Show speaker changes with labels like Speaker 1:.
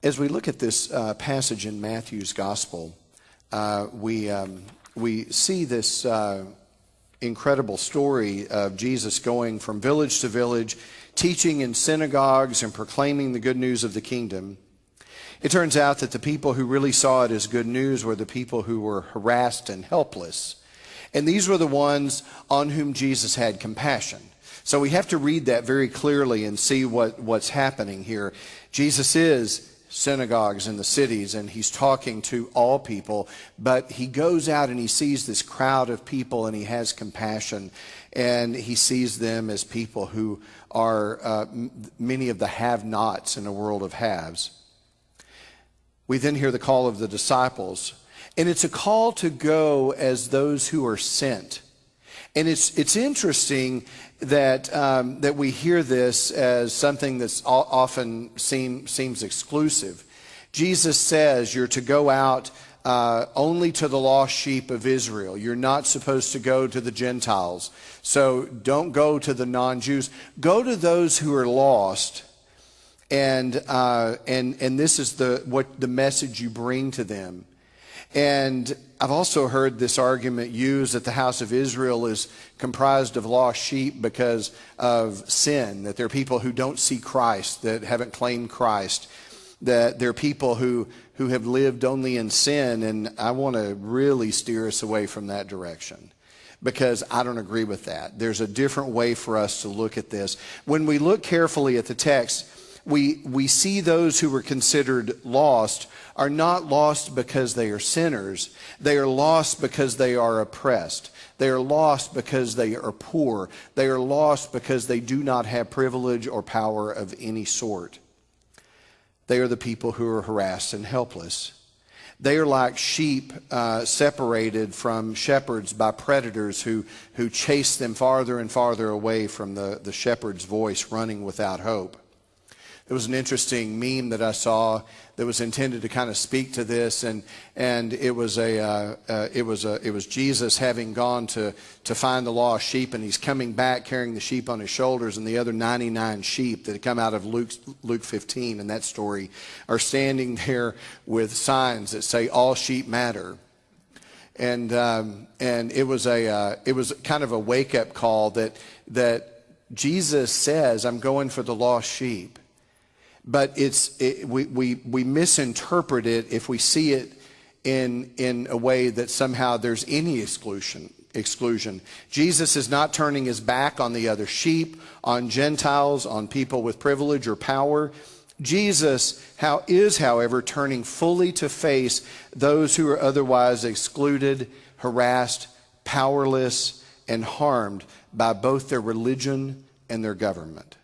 Speaker 1: As we look at this passage in Matthew's Gospel, we see this incredible story of Jesus going from village to village, teaching in synagogues and proclaiming the good news of the kingdom. It turns out that the people who really saw it as good news were the people who were harassed and helpless. And these were the ones on whom Jesus had compassion. So we have to read that very clearly and see what's happening here. Jesus is synagogues in the cities, and he's talking to all people, but he goes out and he sees this crowd of people, and he has compassion, and he sees them as people who are many of the have-nots in a world of haves. We then hear the call of the disciples, and it's a call to go as those who are sent. And it's interesting that that we hear this as something that's often seems exclusive. Jesus says you're to go out only to the lost sheep of Israel. You're not supposed to go to the Gentiles. So don't go to the non-Jews. Go to those who are lost. And this is the message you bring to them. And I've also heard this argument used that the house of Israel is comprised of lost sheep because of sin, that there are people who don't see Christ, that haven't claimed Christ, that there are people who have lived only in sin, and I want to really steer us away from that direction because I don't agree with that. There's a different way for us to look at this. When we look carefully at the text, we see those who were considered lost are not lost because they are sinners. They are lost because they are oppressed. They are lost because they are poor. They are lost because they do not have privilege or power of any sort. They are the people who are harassed and helpless. They are like sheep separated from shepherds by predators who chase them farther and farther away from the shepherd's voice, running without hope. There was an interesting meme that I saw that was intended to kind of speak to this, and it was Jesus having gone to find the lost sheep, and he's coming back carrying the sheep on his shoulders, and the other 99 sheep that had come out of Luke 15 in that story are standing there with signs that say all sheep matter. And it was kind of a wake up call that Jesus says, I'm going for the lost sheep. But we misinterpret it if we see it in a way that somehow there's any exclusion. Jesus is not turning his back on the other sheep, on Gentiles, on people with privilege or power. Jesus is, however, turning fully to face those who are otherwise excluded, harassed, powerless, and harmed by both their religion and their government.